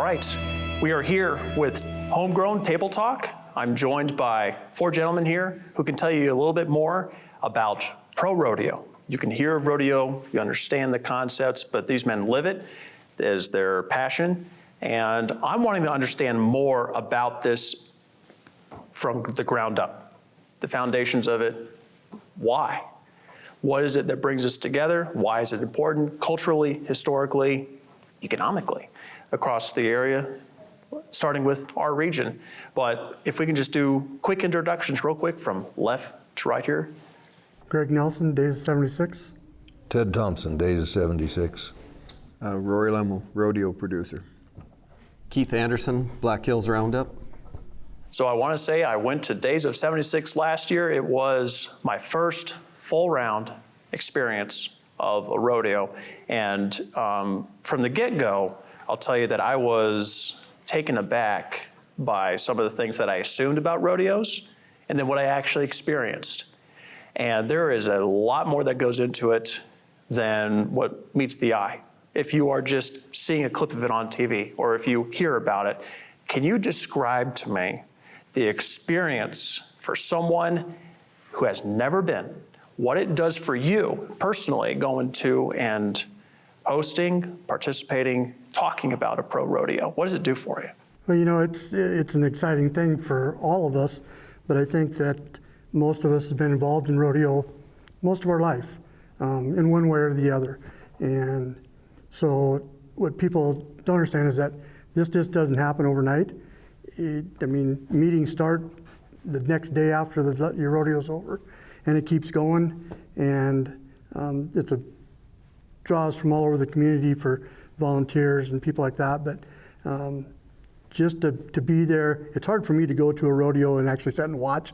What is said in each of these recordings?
right, we are here with Homegrown Table Talk. I'm joined by 4 gentlemen here who can tell you a little bit more about pro rodeo. You can hear of rodeo, you understand the concepts, but these men live it as their passion. And I'm wanting to understand more about this from the ground up, the foundations of it. Why? What is it that brings us together? Why is it important culturally, historically, economically across the area, starting with our region? But if we can just do quick introductions real quick from left to right here. Greg Nelson, days of 76. Ted Thompson, days of 76. Rory Lemmel, rodeo producer. Keith Anderson, Black Hills Roundup. So I want to say I went to Days of 76 last year. It was my first full round experience of a rodeo. And from the get-go, I'll tell you that I was taken aback by some of the things that I assumed about rodeos and then what I actually experienced. And there is a lot more that goes into it than what meets the eye. If you are just seeing a clip of it on TV or if you hear about it, can you describe to me the experience for someone who has never been, what it does for you personally going to and hosting, participating, talking about a pro rodeo? What does it do for you? Well, you know, it's an exciting thing for all of us, but I think that most of us have been involved in rodeo most of our life, in one way or the other. And so what people don't understand is that this just doesn't happen overnight. Meetings start the next day after your rodeo's over, and it keeps going, and it's draws from all over the community for volunteers and people like that. But just to be there, it's hard for me to go to a rodeo and actually sit and watch,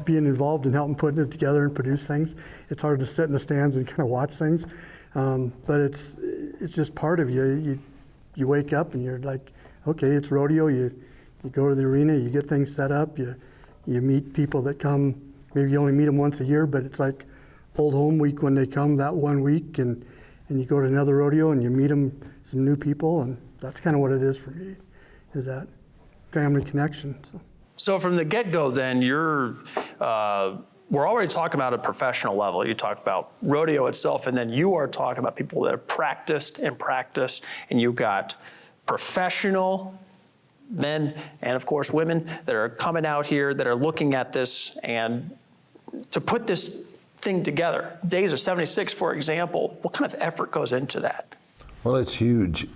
being involved in helping putting it together and produce things. It's hard to sit in the stands and kind of watch things, but it's just part of you. You wake up and you're like, okay, it's rodeo. You go to the arena, you get things set up, you meet people that come. Maybe you only meet them once a year, but it's like Old Home Week when they come that one week, and you go to another rodeo and you meet some new people, and that's kind of what it is for me, is that family connection. So from the get-go then, we're already talking about a professional level. You talk about rodeo itself, and then you are talking about people that have practiced, and you've got professional men and of course women that are coming out here that are looking at this and to put this thing together. Days of 76, for example, what kind of effort goes into that? Well, it's huge.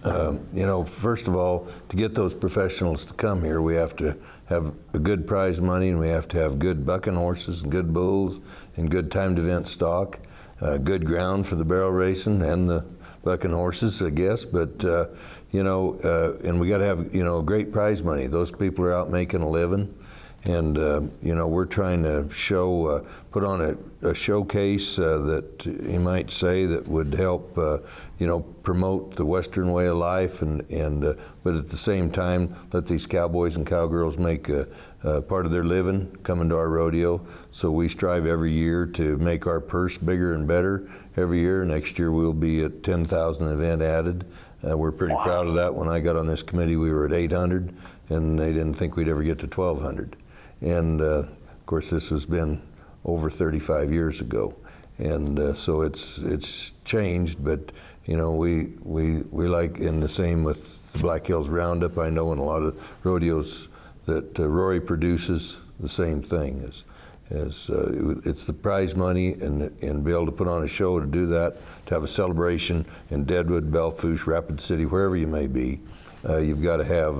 First of all, to get those professionals to come here, we have to have a good prize money, and we have to have good bucking horses and good bulls and good timed event stock, good ground for the barrel racing and the bucking horses, I guess. But and we got to have a great prize money. Those people are out making a living. And, we're trying to put on a showcase that you might say that would help, promote the Western way of life, but at the same time, let these cowboys and cowgirls make a part of their living coming to our rodeo. So we strive every year to make our purse bigger and better every year. Next year we'll be at 10,000 event added. We're pretty proud of that. When I got on this committee, we were at 800, and they didn't think we'd ever get to 1,200. And of course, this has been over 35 years ago, and so it's changed. But we like, in the same with the Black Hills Roundup. I know in a lot of rodeos that Rory produces, the same thing is it's the prize money and be able to put on a show, to do that, to have a celebration in Deadwood, Belfouche, Rapid City, wherever you may be. You've got to have,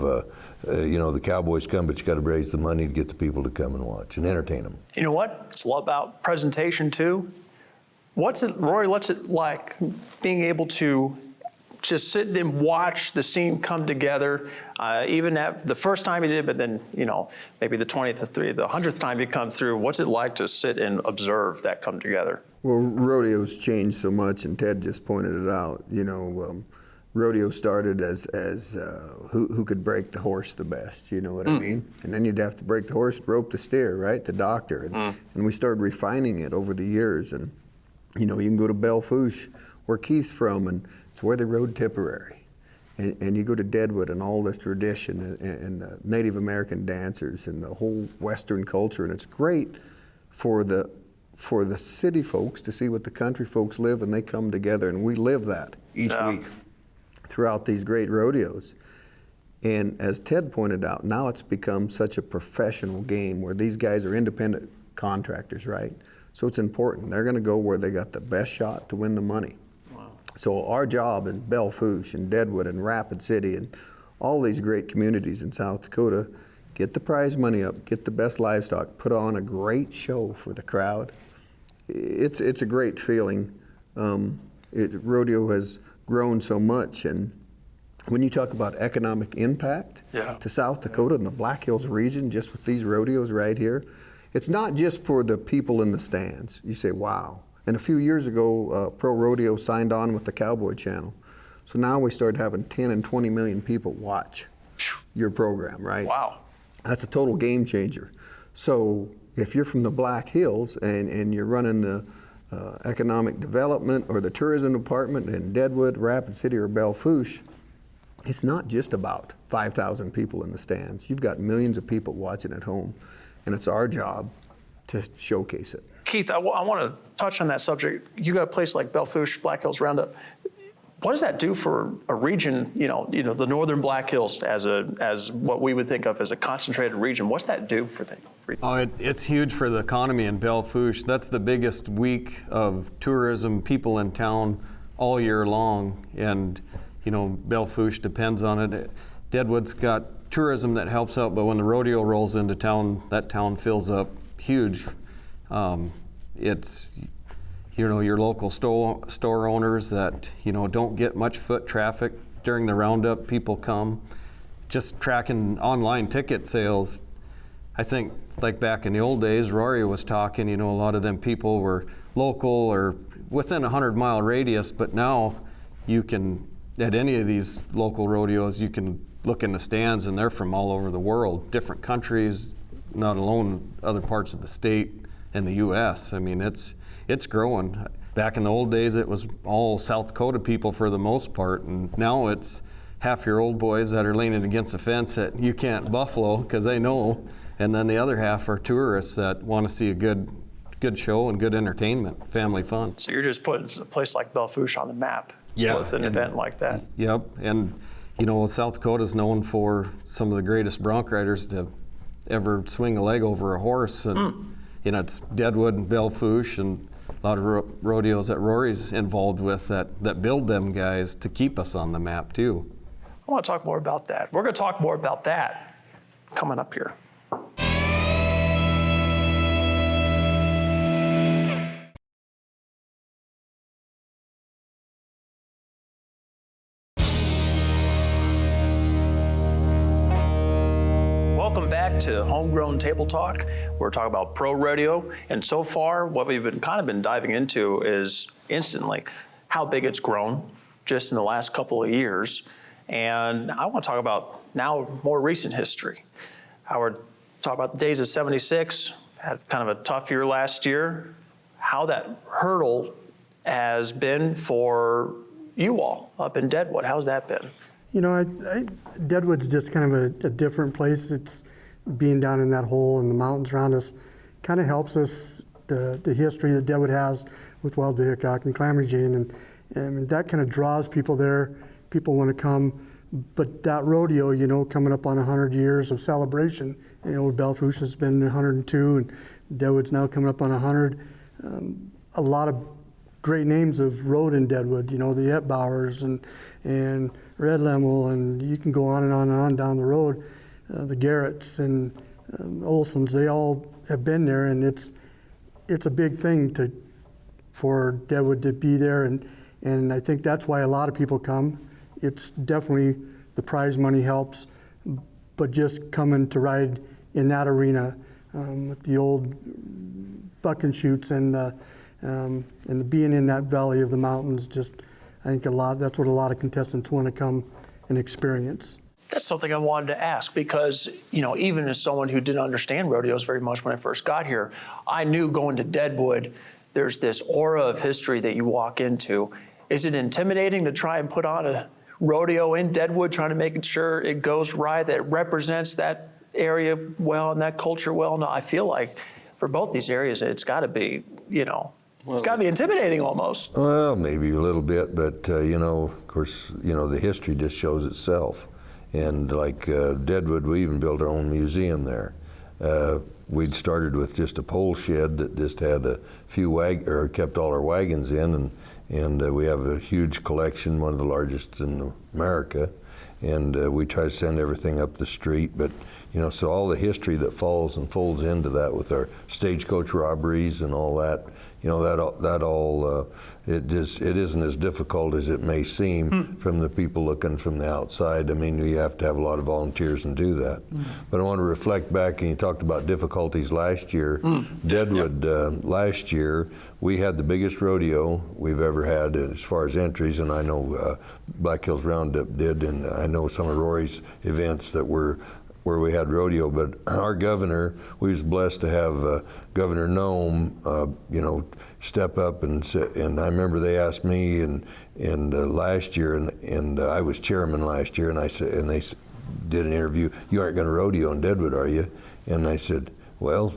the cowboys come, but you got to raise the money to get the people to come and watch and entertain them. You know what? It's all about presentation too. Rory, what's it like being able to just sit and watch the scene come together, even at the first time you did, but then, maybe the 20th, the 100th time you come through? What's it like to sit and observe that come together? Well, rodeo's changed so much, and Ted just pointed it out. Rodeo started as who could break the horse the best, you know what I mean? And then you'd have to break the horse, rope the steer, right? The doctor. And we started refining it over the years. And, you can go to Belfouche, where Keith's from, and it's where they rode Tipperary. and you go to Deadwood and all the tradition and the Native American dancers and the whole Western culture, and it's great for the city folks to see what the country folks live, and they come together, and we live that each week throughout these great rodeos. And as Ted pointed out, now it's become such a professional game where these guys are independent contractors, right? So it's important. They're going to go where they got the best shot to win the money. Wow. So our job in Belle Fourche and Deadwood and Rapid City and all these great communities in South Dakota, get the prize money up, get the best livestock, put on a great show for the crowd. It's a great feeling. Rodeo has grown so much, and when you talk about economic impact to South Dakota and the Black Hills region, just with these rodeos right here, it's not just for the people in the stands. You say, wow. And a few years ago, Pro Rodeo signed on with the Cowboy Channel. So now we started having 10 and 20 million people watch your program, right? Wow. That's a total game changer. So if you're from the Black Hills and you're running the economic development or the tourism department in Deadwood, Rapid City, or Belle Fourche, it's not just about 5,000 people in the stands. You've got millions of people watching at home, and it's our job to showcase it. Keith, I want to touch on that subject. You got a place like Belle Fourche, Black Hills Roundup. What does that do for a region, you know, the northern Black Hills as what we would think of as a concentrated region? What's that do for things? Oh, it's huge for the economy in Belle Fourche. That's the biggest week of tourism, people in town all year long. And, you know, Belle Fourche depends on it. Deadwood's got tourism that helps out, but when the rodeo rolls into town, that town fills up huge. It's, you know, your local store owners that, you know, don't get much foot traffic during the roundup. People come. Just tracking online ticket sales, I think like back in the old days, Rory was talking, you know, a lot of them people were local or within a 100-mile radius, but now you can, at any of these local rodeos, you can look in the stands and they're from all over the world, different countries, not alone other parts of the state and the U.S. I mean, it's growing. Back in the old days, it was all South Dakota people for the most part, and now it's half your old boys that are leaning against the fence that you can't buffalo because they know, and then the other half are tourists that want to see a good show and good entertainment, family fun. So you're just putting a place like Belle Fourche on the map with an event like that. Yep, and you know, South Dakota's known for some of the greatest bronc riders to ever swing a leg over a horse, and you know, it's Deadwood and Belle Fourche and a lot of rodeos that Rory's involved with that build them guys to keep us on the map too. I want to talk more about that. We're going to talk more about that coming up here. Welcome back to Homegrown Table Talk. We're talking about pro rodeo, and so far what we've been diving into is instantly how big it's grown just in the last couple of years. And I want to talk about now more recent history. Howard, talk about the days of '76, had kind of a tough year last year, how that hurdle has been for you all up in Deadwood. How's that been? You know, Deadwood's just kind of a different place. It's being down in that hole in the mountains around us kind of helps us, the history that Deadwood has with wild bill hickok and clammy jane, and that kind of draws people there. People want to come, but that rodeo, you know, coming up on 100 years of celebration, you know, Belle Fourche has been 102, and Deadwood's now coming up on 100. A lot of great names have rode in Deadwood, you know, the Etbauers and Red Lemmel, and you can go on and on and on down the road. The Garretts and Olsons, they all have been there, and it's a big thing for Deadwood to be there, and I think that's why a lot of people come. It's definitely the prize money helps, but just coming to ride in that arena with the old buck and shoots and being in that valley of the mountains, just I think that's what a lot of contestants want to come and experience. That's something I wanted to ask because, you know, even as someone who didn't understand rodeos very much when I first got here, I knew going to Deadwood, there's this aura of history that you walk into. Is it intimidating to try and put on a rodeo in Deadwood, trying to make sure it goes right, that it represents that area well and that culture well. No, I feel like for both these areas, it's got to be, it's got to be intimidating almost. Well, maybe a little bit, but of course, the history just shows itself. And like Deadwood, we even built our own museum there. We'd started with just a pole shed that just had a few kept all our wagons in, and we have a huge collection, one of the largest in America. And we try to send everything up the street, but so all the history that falls and folds into that with our stagecoach robberies and all that, it isn't as difficult as it may seem from the people looking from the outside. I mean, you have to have a lot of volunteers and do that. But I want to reflect back, and you talked about difficulties last year. Deadwood, last year, we had the biggest rodeo we've ever had as far as entries, and I know Black Hills Roundup did, and I know some of Rory's events that were where we had rodeo, but our governor, we was blessed to have Governor Nome, step up and I remember they asked me and last year, and I was chairman last year, and they did an interview. You aren't going to rodeo in Deadwood, are you? And I said, well,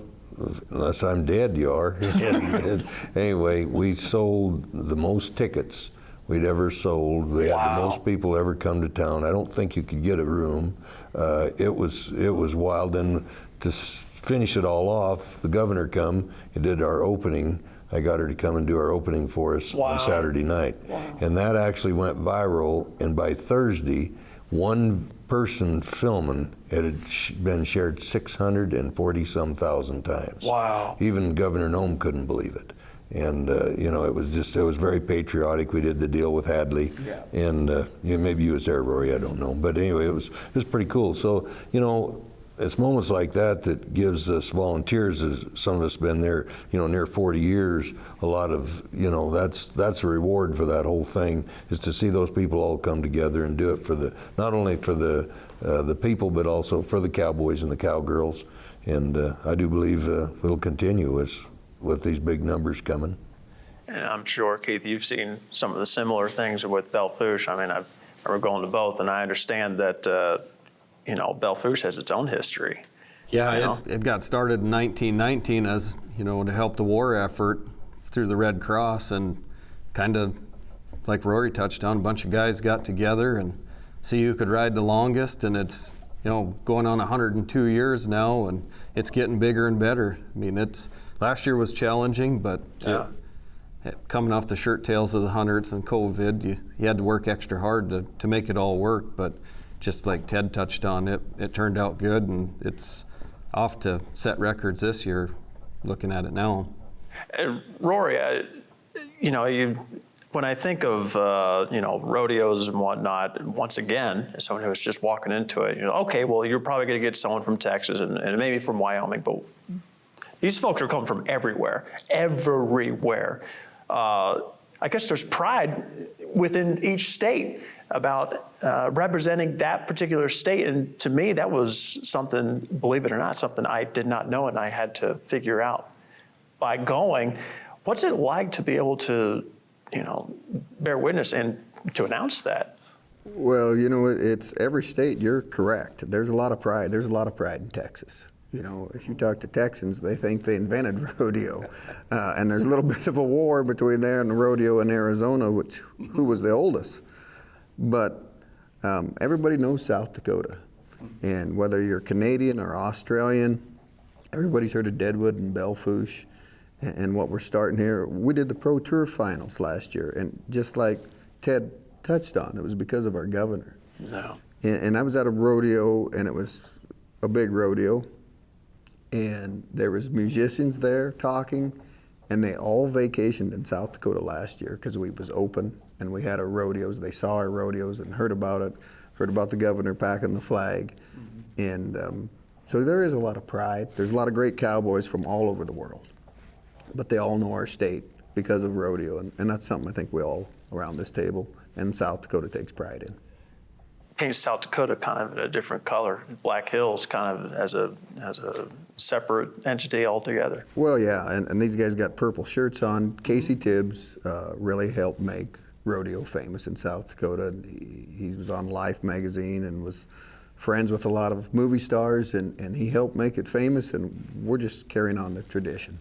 unless I'm dead, you are. And anyway, we sold the most tickets we'd ever sold. We had the most people ever come to town. I don't think you could get a room. It was wild. And to finish it all off, the governor come and did our opening. I got her to come and do our opening for us on Saturday night. And that actually went viral. And by Thursday, one person filming, it had been shared 640-some thousand times. Wow. Even Governor Nome couldn't believe it. And it was very patriotic. We did the deal with Hadley, and maybe you was there, Rory, I don't know. But anyway, it was pretty cool. So it's moments like that gives us volunteers. As some of us been there, near 40 years. A lot of that's a reward for that whole thing, is to see those people all come together and do it for not only for the people, but also for the cowboys and the cowgirls. And I do believe it'll continue with these big numbers coming. And I'm sure, Keith, you've seen some of the similar things with Belle Fourche. I mean, I remember going to both, and I understand that, Belle Fourche has its own history. Yeah, it got started in 1919 as, to help the war effort through the Red Cross, and kind of, like Rory touched on, a bunch of guys got together and see who could ride the longest, and it's, going on 102 years now, and it's getting bigger and better. I mean, last year was challenging, but coming off the shirt tails of the 100th and COVID, you had to work extra hard to make it all work. But just like Ted touched on, it turned out good, and it's off to set records this year, looking at it now. And Rory, when I think of, rodeos and whatnot, once again, as someone who was just walking into it, okay, well, you're probably going to get someone from Texas and maybe from Wyoming, but these folks are coming from everywhere. I guess there's pride within each state about representing that particular state. And to me, that was something, believe it or not, something I did not know and I had to figure out by going. What's it like to be able to, bear witness and to announce that? Well, it's every state, you're correct. There's a lot of pride. There's a lot of pride in Texas. If you talk to Texans, they think they invented rodeo. And there's a little bit of a war between there and the rodeo in Arizona, who was the oldest. But everybody knows South Dakota. And whether you're Canadian or Australian, everybody's heard of Deadwood and Belle Fourche. And what we're starting here, we did the Pro Tour finals last year. And just like Ted touched on, it was because of our governor. No. And I was at a rodeo, and it was a big rodeo. And there was musicians there talking, and they all vacationed in South Dakota last year because we was open and we had our rodeos. They saw our rodeos and heard about it, heard about the governor packing the flag. And so there is a lot of pride. There's a lot of great cowboys from all over the world, but they all know our state because of rodeo, and that's something I think we all around this table and South Dakota takes pride in. Paint South Dakota kind of in a different color. Black Hills kind of as a separate entity altogether. Well, yeah, and these guys got purple shirts on. Casey Tibbs really helped make rodeo famous in South Dakota. He was on Life magazine and was friends with a lot of movie stars, and he helped make it famous, and we're just carrying on the tradition.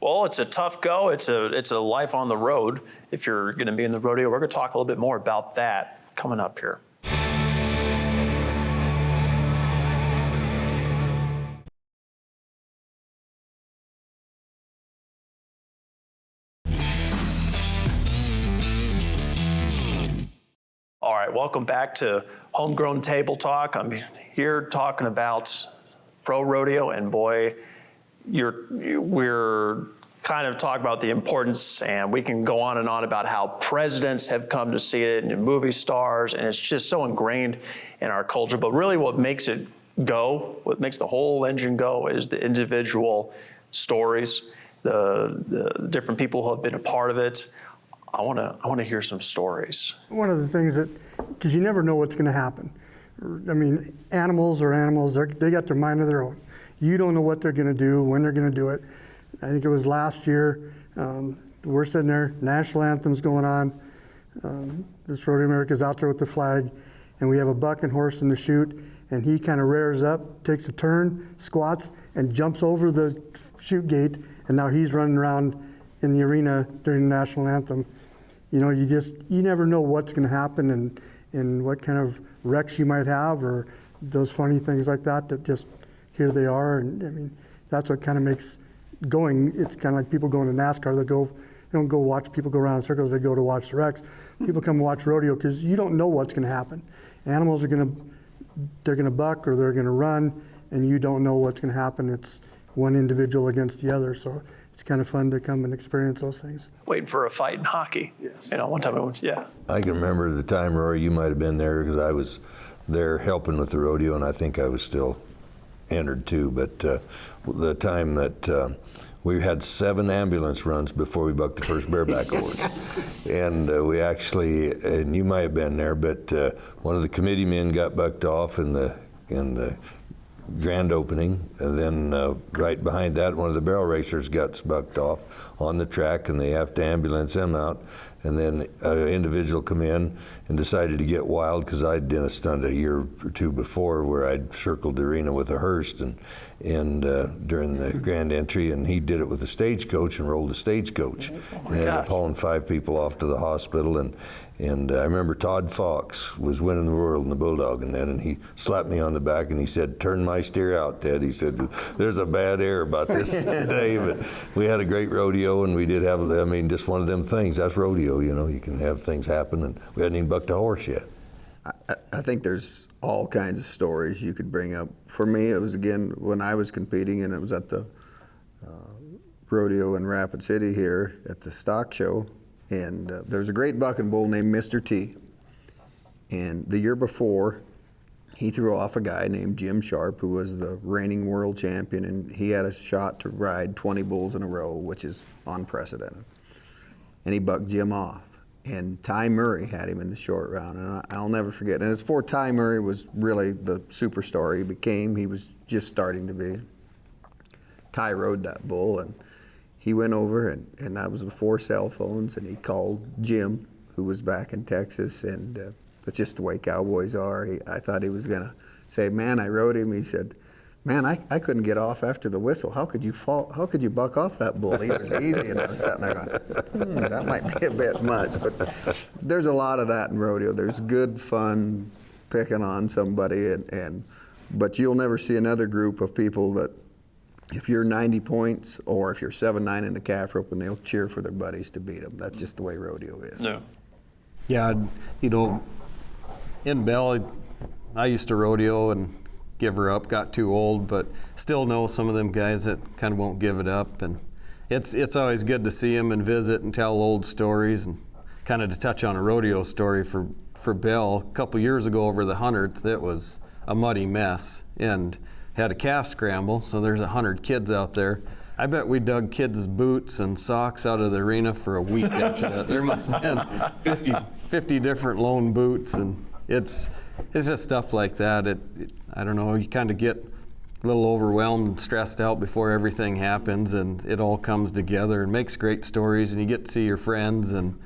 Well, it's a tough go. It's a life on the road. If you're going to be in the rodeo, we're going to talk a little bit more about that coming up here. All right, welcome back to Homegrown Table Talk. I'm here talking about pro rodeo, and boy, we're kind of talking about the importance, and we can go on and on about how presidents have come to see it and movie stars, and it's just so ingrained in our culture. But really what makes it go, what makes the whole engine go, is the individual stories, the different people who have been a part of it. I want to hear some stories. One of the things because you never know what's going to happen. I mean, animals are animals. They got their mind of their own. You don't know what they're going to do, when they're going to do it. I think it was last year. We're sitting there, national anthem's going on. This Rodeo America's out there with the flag, and we have a bucking horse in the chute, and he kind of rears up, takes a turn, squats, and jumps over the chute gate, and now he's running around in the arena during the national anthem. You know, you never know what's going to happen and what kind of wrecks you might have, or those funny things like that just, here they are. And I mean, that's what kind of makes going, it's kind of like people going to NASCAR. They don't go watch people go around in circles, they go to watch the wrecks. People come watch rodeo because you don't know what's going to happen. Animals they're going to buck or they're going to run, and you don't know what's going to happen. It's one individual against the other. So it's kind of fun to come and experience those things. Waiting for a fight in hockey. Yes. You know, one time I went, yeah. I can remember the time, Rory, you might have been there because I was there helping with the rodeo, and I think I was still entered too. But the time that we had 7 ambulance runs before we bucked the first bareback horse. And we actually, and you might have been there, but one of the committee men got bucked off in the grand opening, and then right behind that, one of the barrel racers got bucked off on the track, and they have to ambulance him out. And then an individual come in and decided to get wild, because I'd done a stunt a year or two before where I'd circled the arena with a hearse and during the grand entry, and he did it with a stagecoach and rolled a stagecoach. And ended up hauling 5 people off to the hospital. And I remember Todd Fox was winning the world in the bulldogging then, and he slapped me on the back and he said, "Turn my steer out, Ted." He said, "There's a bad air about this today." But we had a great rodeo, and we did have, I mean, just one of them things. That's rodeo, you know, you can have things happen, and we hadn't even bucked a horse yet. I think there's all kinds of stories you could bring up. For me, it was, again, when I was competing, and it was at the rodeo in Rapid City here at the stock show, and there was a great bucking bull named Mr. T. And the year before, he threw off a guy named Jim Sharp, who was the reigning world champion, and he had a shot to ride 20 bulls in a row, which is unprecedented. And he bucked Jim off. And Ty Murray had him in the short round, and I'll never forget. And it's before Ty Murray was really the superstar he became. He was just starting to be. Ty rode that bull, and he went over, and that was before cell phones, and he called Jim, who was back in Texas, and that's just the way cowboys are. I thought he was going to say, "Man, I rode him." He said, "Man, I couldn't get off after the whistle. How could you fall? How could you buck off that bull? He was easy." And I was sitting there going, that might be a bit much. But there's a lot of that in rodeo. There's good fun picking on somebody, but you'll never see another group of people that, if you're 90 points or if you're 7-9 in the calf rope, and they'll cheer for their buddies to beat them. That's just the way rodeo is. No. Yeah, you know, in Bell, I used to rodeo and give her up, got too old, but still know some of them guys that kind of won't give it up. And it's always good to see them and visit and tell old stories. And kind of to touch on a rodeo story for Bell, a couple years ago over the 100th, it was a muddy mess and had a calf scramble, so there's 100 kids out there. I bet we dug kids' boots and socks out of the arena for a week after that. There must have been 50 different lone boots, and it's just stuff like that. I don't know, you kind of get a little overwhelmed and stressed out before everything happens, and it all comes together and makes great stories, and you get to see your friends and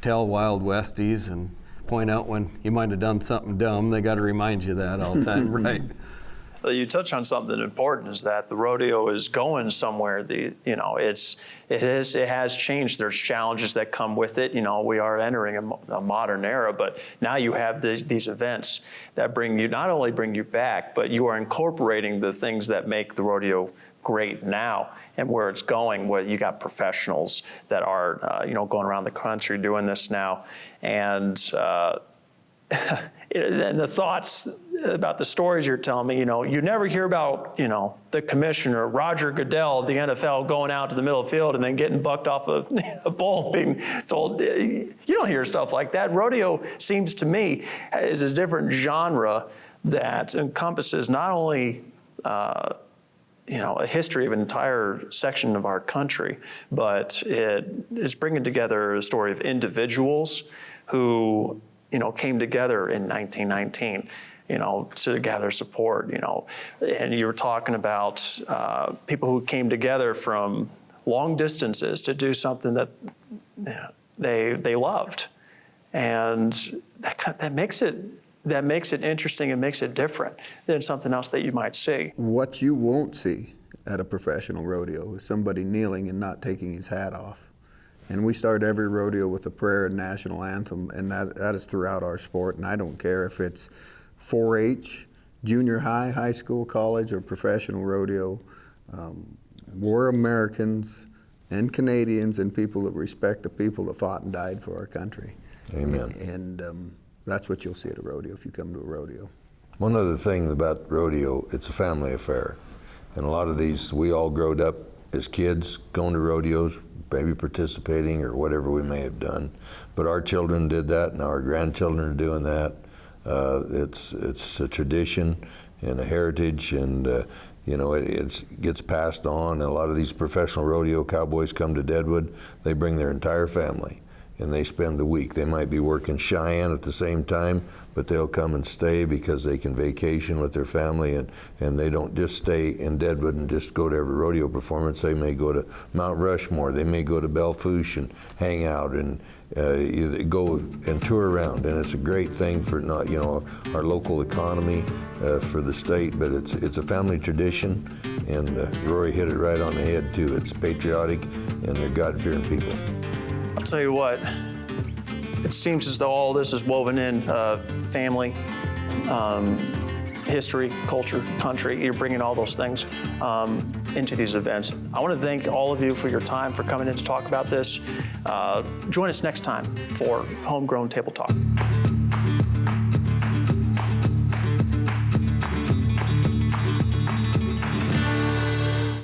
tell Wild Westies and point out when you might have done something dumb. They got to remind you that all the time, right? You touch on something important, is that the rodeo is going somewhere. It has changed. There's challenges that come with it. We are entering a modern era, but now you have these events that not only bring you back, but you are incorporating the things that make the rodeo great now and where it's going, where you got professionals that are going around the country doing this now. And and the thoughts about the stories you're telling me, you never hear about, the commissioner, Roger Goodell of the NFL, going out to the middle of the field and then getting bucked off a bull and being told, you don't hear stuff like that. Rodeo seems to me is a different genre that encompasses not only a history of an entire section of our country, but it is bringing together a story of individuals who came together in 1919, to gather support, and you were talking about people who came together from long distances to do something that they loved, and that makes it interesting and makes it different than something else that you might see. What you won't see at a professional rodeo is somebody kneeling and not taking his hat off. And we start every rodeo with a prayer and national anthem, and that is throughout our sport. And I don't care if it's 4-H, junior high, high school, college, or professional rodeo. We're Americans and Canadians and people that respect the people that fought and died for our country. Amen. And that's what you'll see at a rodeo if you come to a rodeo. One other thing about rodeo, it's a family affair. And a lot of these, we all growed up as kids going to rodeos, maybe participating or whatever we may have done. But our children did that, and our grandchildren are doing that. It's a tradition and a heritage, and it gets passed on. And a lot of these professional rodeo cowboys come to Deadwood, they bring their entire family, and they spend the week. They might be working Cheyenne at the same time, but they'll come and stay because they can vacation with their family, and they don't just stay in Deadwood and just go to every rodeo performance. They may go to Mount Rushmore, they may go to Belle Fourche and hang out and go and tour around, and it's a great thing for our local economy for the state, but it's a family tradition, and Rory hit it right on the head too. It's patriotic, and they're God-fearing people. I'll tell you what, it seems as though all this is woven in, family, history, culture, country. You're bringing all those things into these events. I want to thank all of you for your time, for coming in to talk about this. Join us next time for Homegrown Table Talk.